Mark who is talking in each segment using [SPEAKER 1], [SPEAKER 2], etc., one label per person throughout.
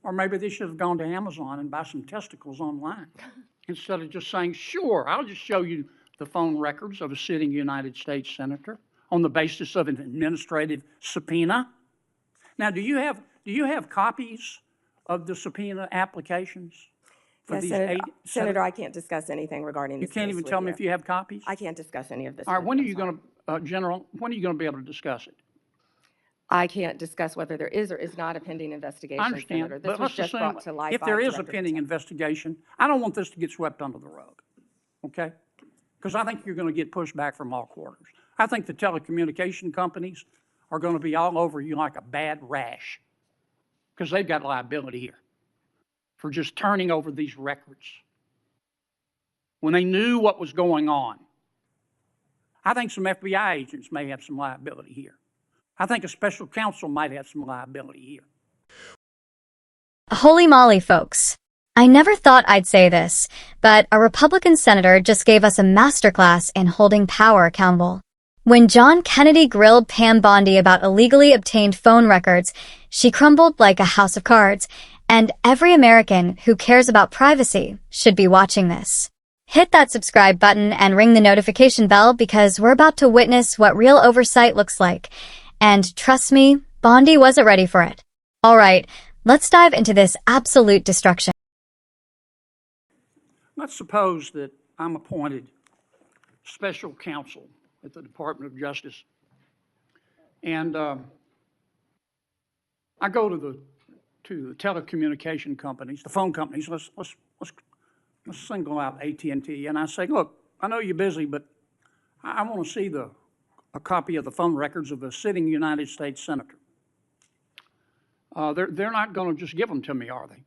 [SPEAKER 1] Or maybe they should have gone to Amazon and buy some testicles online instead of just saying, sure, I'll just show you the phone records of a sitting United States senator on the basis of an administrative subpoena. Now, do you have copies of the subpoena applications for
[SPEAKER 2] Yes,
[SPEAKER 1] these
[SPEAKER 2] Senator,
[SPEAKER 1] eight?
[SPEAKER 2] Senator, I can't discuss anything regarding
[SPEAKER 1] You
[SPEAKER 2] this.
[SPEAKER 1] can't even tell me if you have copies?
[SPEAKER 2] I can't discuss any of this.
[SPEAKER 1] All right,
[SPEAKER 2] with
[SPEAKER 1] when
[SPEAKER 2] you,
[SPEAKER 1] are you going to, General, when are you going to be able to discuss it?
[SPEAKER 2] I can't discuss whether there is or is not a pending investigation,
[SPEAKER 1] I understand,
[SPEAKER 2] Senator. This
[SPEAKER 1] but
[SPEAKER 2] was
[SPEAKER 1] let's
[SPEAKER 2] just
[SPEAKER 1] assume
[SPEAKER 2] brought to light
[SPEAKER 1] if
[SPEAKER 2] by
[SPEAKER 1] there is a
[SPEAKER 2] Director
[SPEAKER 1] pending
[SPEAKER 2] Patel.
[SPEAKER 1] investigation, I don't want this to get swept under the rug, okay? Because I think you're going to get pushback from all quarters. I think the telecommunication companies are going to be all over you like a bad rash because they've got liability here for just turning over these records when they knew what was going on. I think some FBI agents may have some liability here. I think a special counsel might have some liability here.
[SPEAKER 3] Holy moly, folks. I never thought I'd say this, but a Republican senator just gave us a masterclass in holding power accountable. When John Kennedy grilled Pam Bondi about illegally obtained phone records, she crumbled like a house of cards, and every American who cares about privacy should be watching this. Hit that subscribe button and ring the notification bell because we're about to witness what real oversight looks like. And trust me, Bondi wasn't ready for it. All right, let's dive into this absolute destruction.
[SPEAKER 1] Let's suppose that I'm appointed special counsel at the Department of Justice, and I go to the telecommunication companies, the phone companies. Let's single out AT&T, and I say, look, I know you're busy, but I want to see a copy of the phone records of a sitting United States senator. They're not going to just give them to me, are they?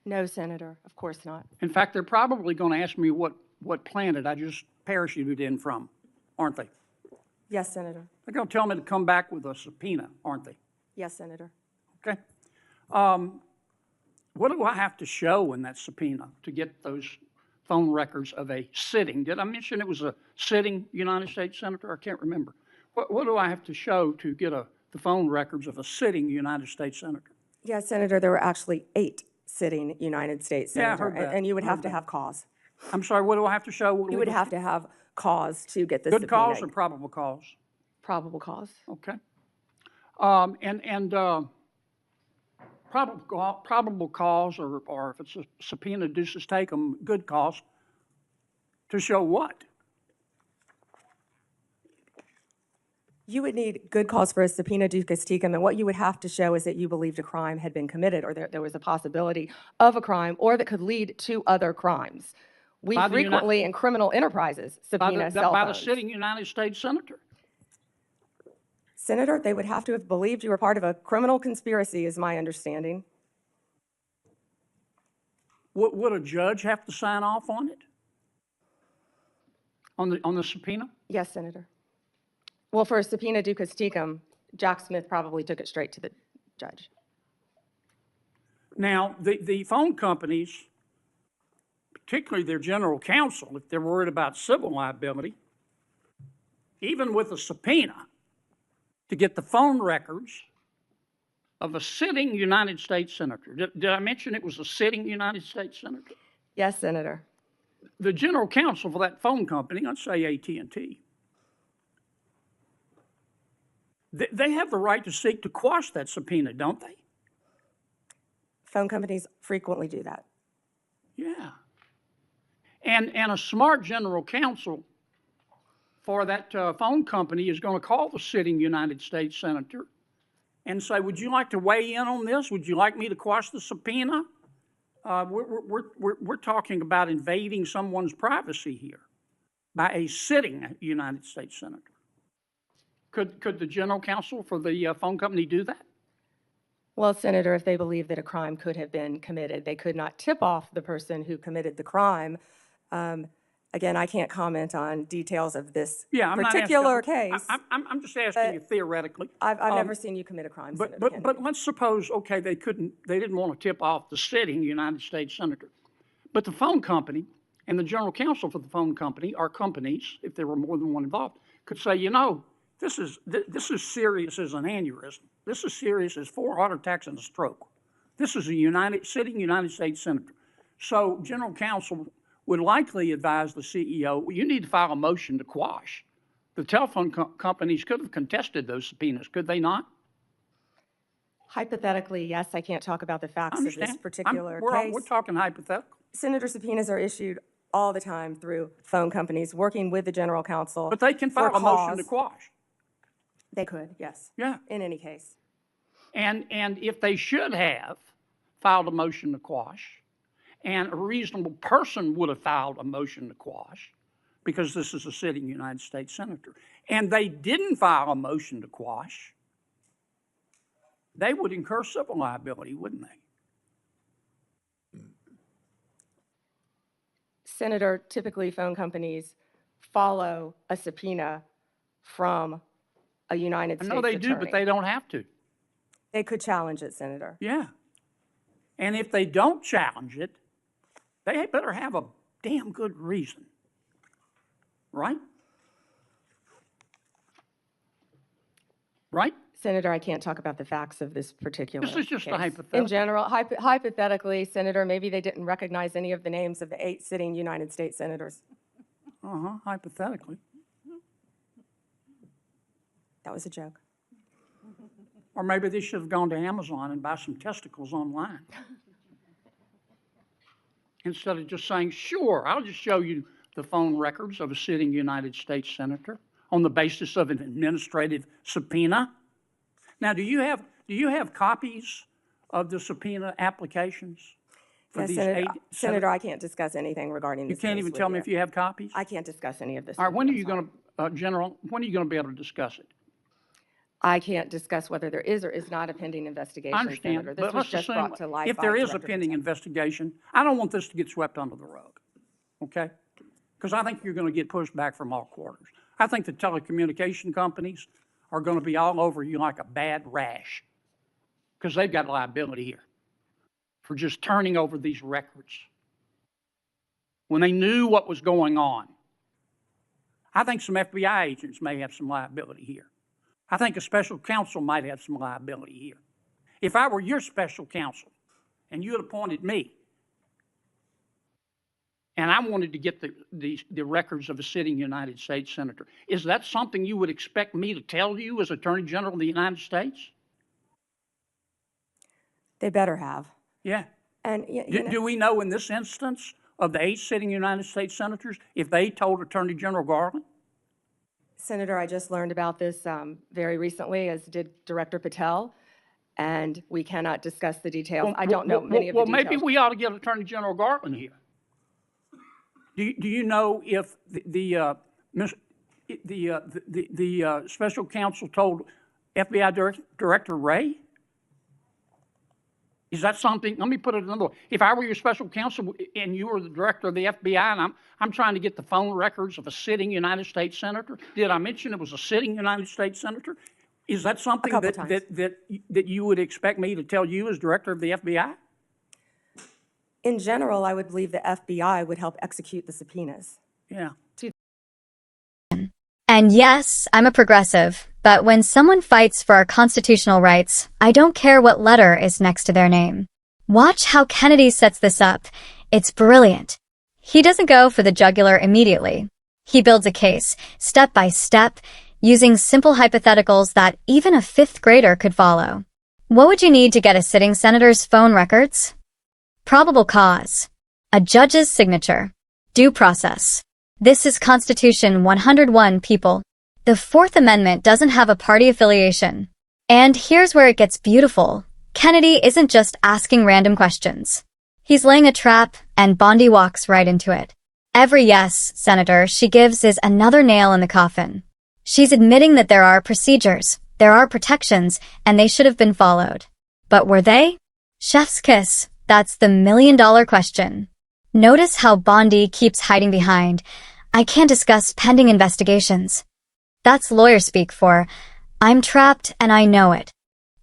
[SPEAKER 2] No, Senator, of course not.
[SPEAKER 1] In fact, they're probably going to ask me what planet I just parachuted in from, aren't they?
[SPEAKER 2] Yes, Senator.
[SPEAKER 1] They're going to tell me to come back with a subpoena, aren't they?
[SPEAKER 2] Yes, Senator.
[SPEAKER 1] Okay. What do I have to show in that subpoena to get those phone records of a sitting? Did I mention it was a sitting United States senator? I can't remember. What do I have to show to get the phone records of a sitting United States senator?
[SPEAKER 2] Yes, Senator, there were actually 8 sitting United States
[SPEAKER 1] Yeah, I
[SPEAKER 2] senator,
[SPEAKER 1] heard that.
[SPEAKER 2] and you would
[SPEAKER 1] I
[SPEAKER 2] have
[SPEAKER 1] heard
[SPEAKER 2] to
[SPEAKER 1] that.
[SPEAKER 2] have cause.
[SPEAKER 1] I'm sorry, what do I have to show?
[SPEAKER 2] You would have to have cause to get the
[SPEAKER 1] Good
[SPEAKER 2] subpoena.
[SPEAKER 1] cause or probable cause?
[SPEAKER 2] Probable cause.
[SPEAKER 1] Okay. Probable cause, or if it's a subpoena, deuces take 'em, good cause, to show what?
[SPEAKER 2] You would need good cause for a subpoena ducis tecum, and what you would have to show is that you believed a crime had been committed, or there was a possibility of a crime, or that could lead to other crimes. We
[SPEAKER 1] By the
[SPEAKER 2] frequently, in criminal enterprises, subpoena cell
[SPEAKER 1] By the
[SPEAKER 2] phones.
[SPEAKER 1] sitting United States senator.
[SPEAKER 2] Senator, they would have to have believed you were part of a criminal conspiracy, is my understanding.
[SPEAKER 1] Would a judge have to sign off on it? On the subpoena?
[SPEAKER 2] Yes, Senator. Well, for a subpoena ducis tecum, Jack Smith probably took it straight to the judge.
[SPEAKER 1] Now, the phone companies, particularly their general counsel, if they're worried about civil liability, even with a subpoena, to get the phone records of a sitting United States senator. Did I mention it was a sitting United States senator?
[SPEAKER 2] Yes, Senator.
[SPEAKER 1] The general counsel for that phone company, let's say AT&T, they have the right to seek to quash that subpoena, don't they?
[SPEAKER 2] Phone companies frequently do that.
[SPEAKER 1] Yeah. And a smart general counsel for that phone company is going to call the sitting United States senator and say, would you like to weigh in on this? Would you like me to quash the subpoena? We're talking about invading someone's privacy here by a sitting United States senator. Could the general counsel for the phone company do that?
[SPEAKER 2] Well, Senator, if they believe that a crime could have been committed, they could not tip off the person who committed the crime. Again, I can't comment on details of this particular case.
[SPEAKER 1] I'm just asking you theoretically.
[SPEAKER 2] I've never seen you commit a crime, Senator Kennedy.
[SPEAKER 1] But let's suppose, okay, they didn't want to tip off the sitting United States senator. But the phone company and the general counsel for the phone company, or companies, if there were more than one involved, could say, you know, this is serious as an aneurysm. This is serious as 4 heart attacks and a stroke. This is a sitting United States senator. So general counsel would likely advise the CEO, you need to file a motion to quash. The telephone companies could have contested those subpoenas, could they not?
[SPEAKER 2] Hypothetically, yes, I can't talk about the facts of this particular case.
[SPEAKER 1] We're talking hypothetical.
[SPEAKER 2] Senator, subpoenas are issued all the time through phone companies working with the general counsel.
[SPEAKER 1] But they can file a motion to quash.
[SPEAKER 2] They could, yes.
[SPEAKER 1] Yeah.
[SPEAKER 2] In any case.
[SPEAKER 1] And if they should have filed a motion to quash, and a reasonable person would have filed a motion to quash, because this is a sitting United States senator, and they didn't file a motion to quash, they would incur civil liability, wouldn't they?
[SPEAKER 2] Senator, typically phone companies follow a subpoena from a United States attorney.
[SPEAKER 1] I know they do, but they don't have to.
[SPEAKER 2] They could challenge it, Senator.
[SPEAKER 1] Yeah. And if they don't challenge it, they better have a damn good reason. Right? Right?
[SPEAKER 2] Senator, I can't talk about the facts of this particular
[SPEAKER 1] This is just
[SPEAKER 2] case.
[SPEAKER 1] a hypothetical.
[SPEAKER 2] In general, hypothetically, Senator, maybe they didn't recognize any of the names of the 8 sitting United States senators.
[SPEAKER 1] Hypothetically.
[SPEAKER 2] That was a joke.
[SPEAKER 1] Or maybe they should have gone to Amazon and buy some testicles online. Instead of just saying, sure, I'll just show you the phone records of a sitting United States senator on the basis of an administrative subpoena. Now, do you have copies of the subpoena applications for these
[SPEAKER 2] Senator,
[SPEAKER 1] 8?
[SPEAKER 2] Senator, I can't discuss anything regarding this.
[SPEAKER 1] You can't even tell me if you have copies?
[SPEAKER 2] I can't discuss any of this.
[SPEAKER 1] All right, when are you going to, General, when are you going to be able to discuss it?
[SPEAKER 2] I can't discuss whether there is or is not a pending investigation,
[SPEAKER 1] I understand,
[SPEAKER 2] Senator. This
[SPEAKER 1] but
[SPEAKER 2] was
[SPEAKER 1] let's
[SPEAKER 2] just
[SPEAKER 1] assume
[SPEAKER 2] brought to light
[SPEAKER 1] if
[SPEAKER 2] by
[SPEAKER 1] there is a
[SPEAKER 2] Director
[SPEAKER 1] pending
[SPEAKER 2] Patel.
[SPEAKER 1] investigation, I don't want this to get swept under the rug, okay? Because I think you're going to get pushed back from all quarters. I think the telecommunication companies are going to be all over you like a bad rash because they've got liability here for just turning over these records when they knew what was going on. I think some FBI agents may have some liability here. I think a special counsel might have some liability here. If I were your special counsel and you had appointed me and I wanted to get the records of a sitting United States senator, is that something you would expect me to tell you as Attorney General of the United States?
[SPEAKER 2] They better have.
[SPEAKER 1] Yeah.
[SPEAKER 2] And
[SPEAKER 1] Do we know in this instance of the 8 sitting United States senators if they told Attorney General Garland?
[SPEAKER 2] Senator, I just learned about this very recently, as did Director Patel, and we cannot discuss the details. I don't know many of the details.
[SPEAKER 1] Well, maybe we ought to get Attorney General Garland here. Do you know if the special counsel told FBI Director Wray? Is that something? Let me put it another way. If I were your special counsel and you were the director of the FBI and I'm trying to get the phone records of a sitting United States senator, did I mention it was a sitting United States senator? Is that something that you would expect me to tell you as director of the FBI?
[SPEAKER 2] In general, I would believe the FBI would help execute the subpoenas.
[SPEAKER 1] Yeah.
[SPEAKER 3] And yes, I'm a progressive, but when someone fights for our constitutional rights, I don't care what letter is next to their name. Watch how Kennedy sets this up. It's brilliant. He doesn't go for the jugular immediately. He builds a case, step by step, using simple hypotheticals that even a 5th grader could follow. What would you need to get a sitting senator's phone records? Probable cause. A judge's signature. Due process. This is Constitution 101, people. The 4th Amendment doesn't have a party affiliation. And here's where it gets beautiful. Kennedy isn't just asking random questions. He's laying a trap, and Bondi walks right into it. Every yes, Senator, she gives is another nail in the coffin. She's admitting that there are procedures, there are protections, and they should have been followed. But were they? Chef's kiss. That's the million-dollar question. Notice how Bondi keeps hiding behind, I can't discuss pending investigations. That's lawyer speak for, I'm trapped and I know it.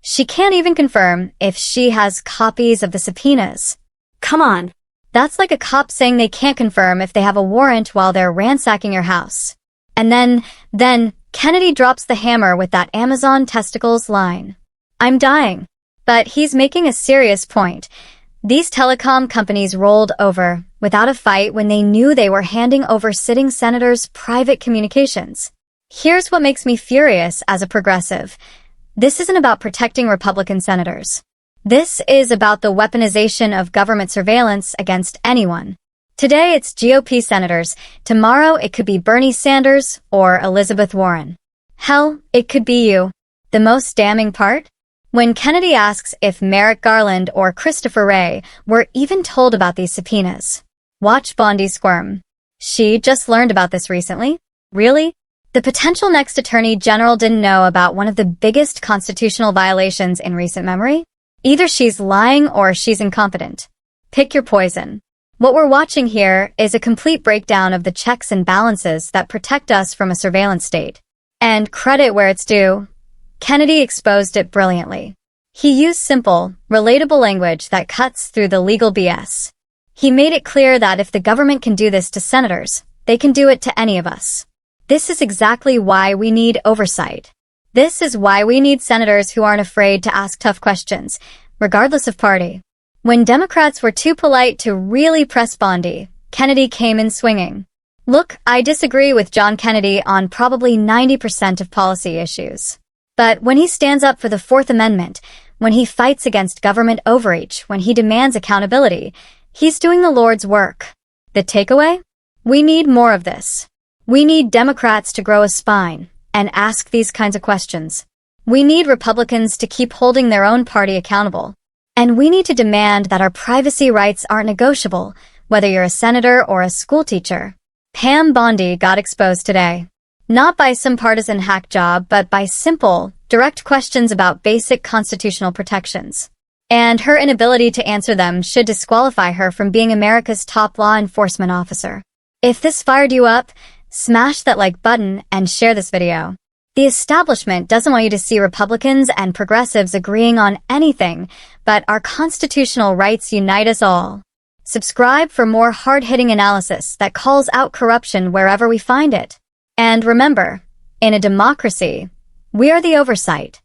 [SPEAKER 3] She can't even confirm if she has copies of the subpoenas. Come on. That's like a cop saying they can't confirm if they have a warrant while they're ransacking your house. And then Kennedy drops the hammer with that Amazon testicles line. I'm dying. But he's making a serious point. These telecom companies rolled over without a fight when they knew they were handing over sitting senators' private communications. Here's what makes me furious as a progressive. This isn't about protecting Republican senators. This is about the weaponization of government surveillance against anyone. Today it's GOP senators. Tomorrow it could be Bernie Sanders or Elizabeth Warren. Hell, it could be you. The most damning part? When Kennedy asks if Merrick Garland or Christopher Wray were even told about these subpoenas. Watch Bondi squirm. She just learned about this recently? Really? The potential next attorney general didn't know about one of the biggest constitutional violations in recent memory? Either she's lying or she's incompetent. Pick your poison. What we're watching here is a complete breakdown of the checks and balances that protect us from a surveillance state. And credit where it's due, Kennedy exposed it brilliantly. He used simple, relatable language that cuts through the legal BS. He made it clear that if the government can do this to senators, they can do it to any of us. This is exactly why we need oversight. This is why we need senators who aren't afraid to ask tough questions, regardless of party. When Democrats were too polite to really press Bondi, Kennedy came in swinging. Look, I disagree with John Kennedy on probably 90% of policy issues. But when he stands up for the Fourth Amendment, when he fights against government overreach, when he demands accountability, he's doing the Lord's work. The takeaway? We need more of this. We need Democrats to grow a spine and ask these kinds of questions. We need Republicans to keep holding their own party accountable. And we need to demand that our privacy rights aren't negotiable, whether you're a senator or a school teacher. Pam Bondi got exposed today. Not by some partisan hack job, but by simple, direct questions about basic constitutional protections. And her inability to answer them should disqualify her from being America's top law enforcement officer. If this fired you up, smash that like button and share this video. The establishment doesn't want you to see Republicans and progressives agreeing on anything, but our constitutional rights unite us all. Subscribe for more hard-hitting analysis that calls out corruption wherever we find it. And remember, in a democracy, we are the oversight.